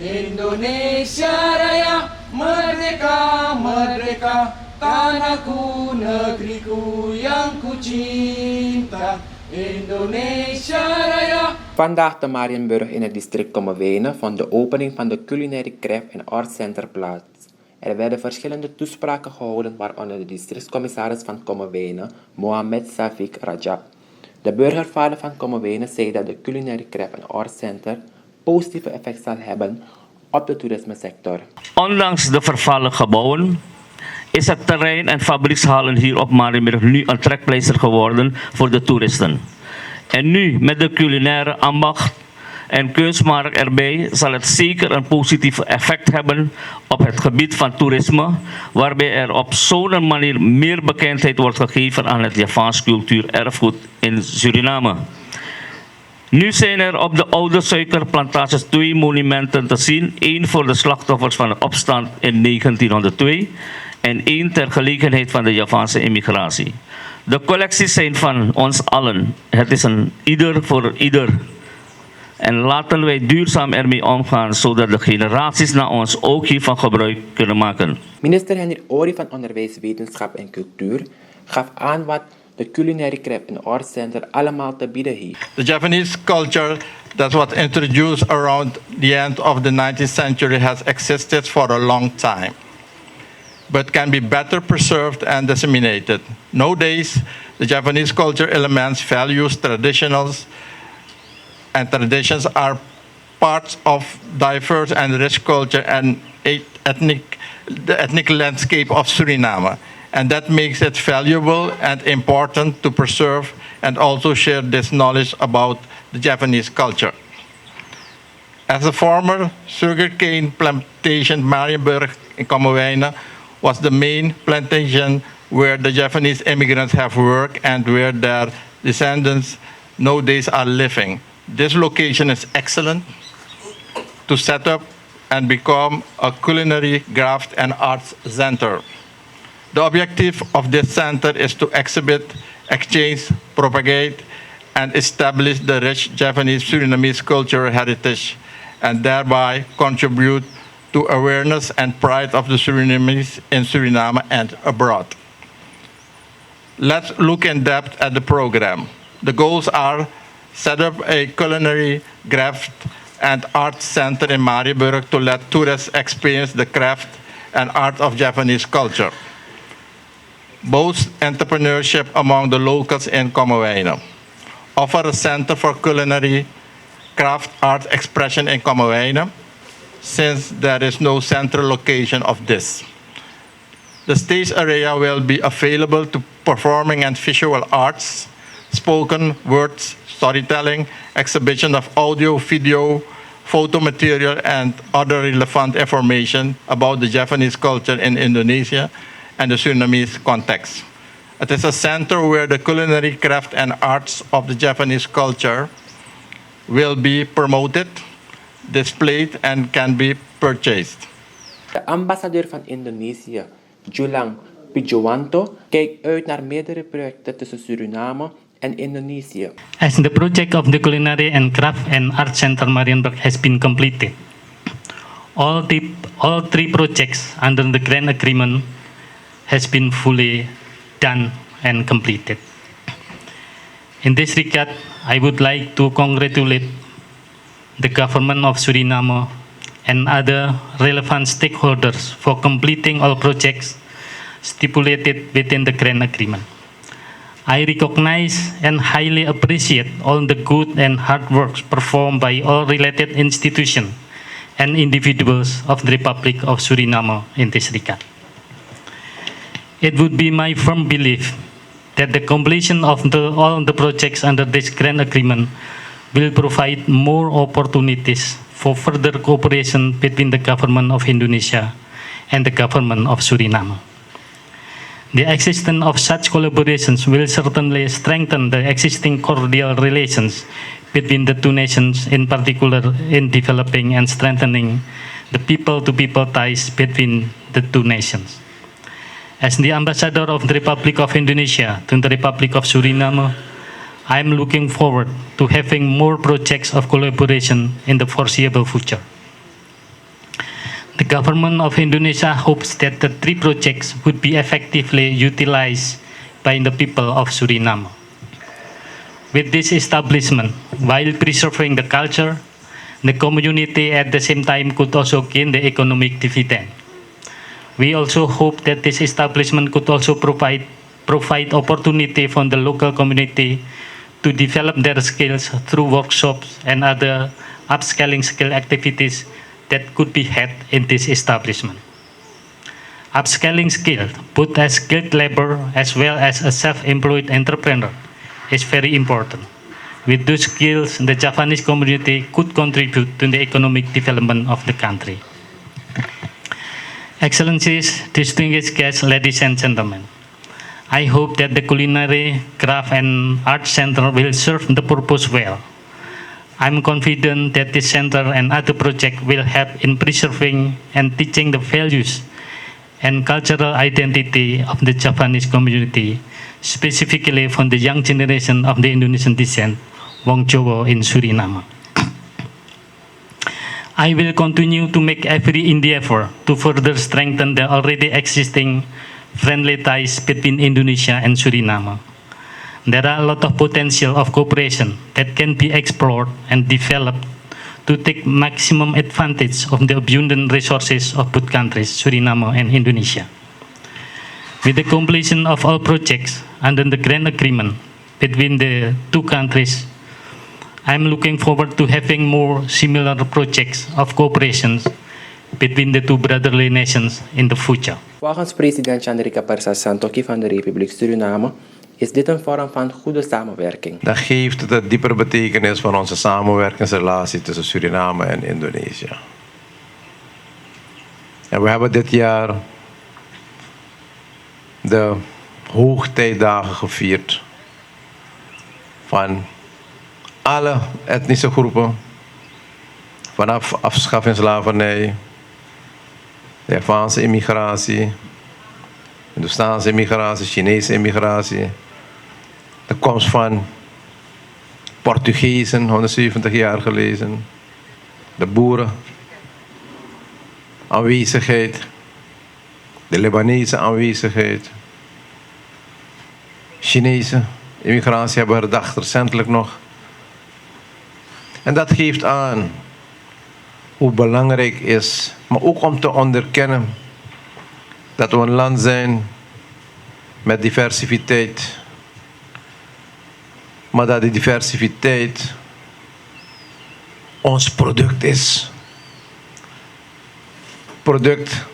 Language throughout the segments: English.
Indonesia Raya, merdeka, merdeka, tanahku, negeriku yang ku cinta. Indonesia Raya. Vandaag te Marienburg in het district Commerwijnen vond de opening van de Culinary Craft and Art Center plaats. Er werden verschillende toespraken gehouden, waaronder de districtscommissaris van Commerwijnen, Mohamed Safik Rajab. De burgervader van Commerwijnen zei dat de Culinary Craft and Art Center positieve effect zal hebben op de toerismesector. Ondanks de vervallen gebouwen is het terrein en fabriekshallen hier op Marienburg nu een trekpleister geworden voor de toeristen. En nu met de culinaire ambacht en kunstmarkt erbij zal het zeker een positief effect hebben op het gebied van toerisme, waarbij er op zo'n manier meer bekendheid wordt gegeven aan het Javaans cultuur-erfgoed in Suriname. Nu zijn er op de oude suikerplantages 2 monumenten te zien. 1 voor de slachtoffers van de opstand in 1902 en 1 ter gelegenheid van de Javaanse immigratie. De collecties zijn van ons allen. Het is een ieder voor ieder. En laten wij duurzaam ermee omgaan, zodat de generaties na ons ook hiervan gebruik kunnen maken. Minister Henry Ori van Onderwijs, Wetenschap en Cultuur gaf aan wat de Culinary Craft and Art Center allemaal te bieden heeft. The Japanese culture that was introduced around the end of the 19th century has existed for a long time, but can be better preserved and disseminated. Nowadays, the Japanese culture elements, values, traditions are parts of diverse and rich culture and the ethnic landscape of Suriname. And that makes it valuable and important to preserve and also share this knowledge about the Japanese culture. As a former sugarcane plantation, Marienburg in Commerwijnen was the main plantation where the Japanese immigrants have worked and where their descendants nowadays are living. This location is excellent to set up and become a culinary craft and arts center. The objective of this center is to exhibit, exchange, propagate, and establish the rich Japanese Surinamese cultural heritage and thereby contribute to awareness and pride of the Surinamese in Suriname and abroad. Let's look in depth at the program. The goals are set up a culinary craft and art center in Marienburg to let tourists experience the craft and art of Japanese culture. Boost entrepreneurship among the locals in Commerwijnen. Offer a center for culinary craft art expression in Commerwijnen, since there is no central location of this. The stage area will be available to performing and visual arts, spoken words, storytelling, exhibition of audio, video, photo material, and other relevant information about the Japanese culture in Indonesia and the Surinamese context. It is a center where the culinary craft and arts of the Japanese culture will be promoted, displayed, and can be purchased. De ambassadeur van Indonesië, Julang Pijowanto, kijkt uit naar meerdere projecten tussen Suriname and Indonesia. As the project of the Culinary and Craft and Art Center Marienburg has been completed, all 3 projects under the grant agreement has been fully done and completed. In this regard, I would like to congratulate the government of Suriname and other relevant stakeholders for completing all projects stipulated within the grant agreement. I recognize and highly appreciate all the good and hard work performed by all related institutions and individuals of the Republic of Suriname in this regard. It would be my firm belief that the completion of all the projects under this grant agreement will provide more opportunities for further cooperation between the government of Indonesia and the government of Suriname. The existence of such collaborations will certainly strengthen the existing cordial relations between the 2 nations, in particular in developing and strengthening the people-to-people ties between the 2 nations. As the ambassador of the Republic of Indonesia to the Republic of Suriname, I am looking forward to having more projects of collaboration in the foreseeable future. The government of Indonesia hopes that the three projects would be effectively utilized by the people of Suriname. With this establishment, while preserving the culture, the community at the same time could also gain the economic dividend. We also hope that this establishment could also provide opportunity for the local community to develop their skills through workshops and other upscaling skill activities that could be had in this establishment. Upscaling skill, both as skilled labor as well as a self-employed entrepreneur, is very important. With those skills, the Javanese community could contribute to the economic development of the country. Excellencies, distinguished guests, ladies and gentlemen, I hope that the Culinary, Craft and Art Center will serve the purpose well. I'm confident that this center and other projects will help in preserving and teaching the values and cultural identity of the Javanese community, specifically from the young generation of the Indonesian descent, Wong Jawa in Suriname. I will continue to make every endeavor to further strengthen the already existing friendly ties between Indonesia and Suriname. There are a lot of potential of cooperation that can be explored and developed to take maximum advantage of the abundant resources of both countries, Suriname and Indonesia. With the completion of all projects under the Grand Agreement between the two countries, I'm looking forward to having more similar projects of cooperation between the two brotherly nations in the future. Volgens president Chandrika Persa Santokhi van de Republiek Suriname is dit een vorm van goede samenwerking. Dat geeft de diepere betekenis van onze samenwerkingsrelatie tussen Suriname en Indonesië. En we hebben dit jaar de hoogtijdagen gevierd van alle etnische groepen, vanaf afschaffing slavernij, de Javaanse immigratie, Hindoestaanse immigratie, Chinese immigratie, de komst van Portugezen 170 jaar geleden, de boeren, aanwezigheid, de Libanese aanwezigheid, Chinese immigratie hebben we herdacht recentelijk nog. En dat geeft aan hoe belangrijk is, maar ook om te onderkennen dat we een land zijn met diversiteit, maar dat die diversiteit ons product is. Product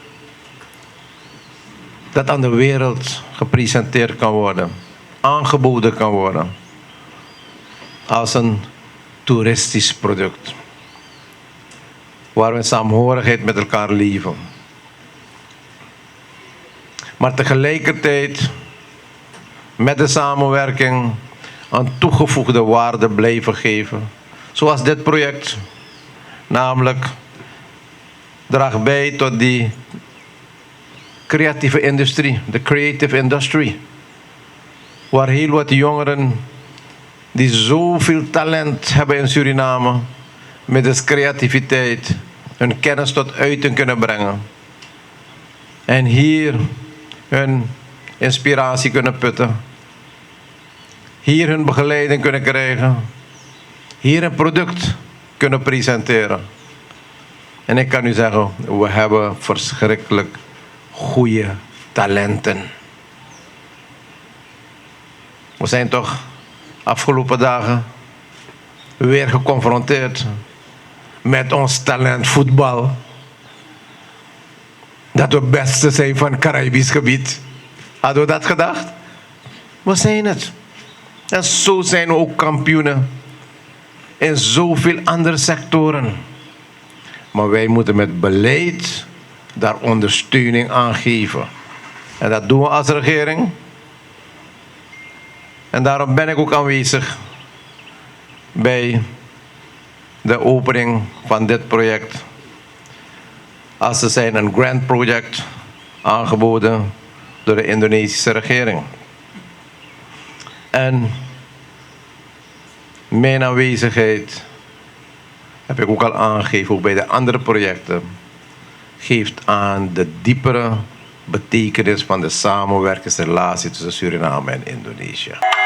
dat aan de wereld gepresenteerd kan worden, aangeboden kan worden als een toeristisch product, waar we in saamhorigheid met elkaar leven. Maar tegelijkertijd met de samenwerking een toegevoegde waarde blijven geven. Zoals dit project. Namelijk draagt bij tot die creatieve industrie, de creative industry. Waar heel wat jongeren die zoveel talent hebben in Suriname, met creativiteit hun kennis tot uiting kunnen brengen. En hier hun inspiratie kunnen putten. Hier hun begeleiding kunnen krijgen. Hier een product kunnen presenteren. En ik kan u zeggen, we hebben verschrikkelijk goede talenten. We zijn toch afgelopen dagen weer geconfronteerd met ons talent voetbal. Dat we het beste zijn van het Caribisch gebied. Hadden we dat gedacht? We zijn het. En zo zijn we ook kampioenen in zoveel andere sectoren. Maar wij moeten met beleid daar ondersteuning aan geven. En dat doen we als regering. En daarom ben ik ook aanwezig bij de opening van dit project. Als er zijn een grant project aangeboden door de Indonesische regering. En mijn aanwezigheid heb ik ook al aangegeven, ook bij de andere projecten, geeft aan de diepere betekenis van de samenwerkingsrelatie tussen Suriname en Indonesië.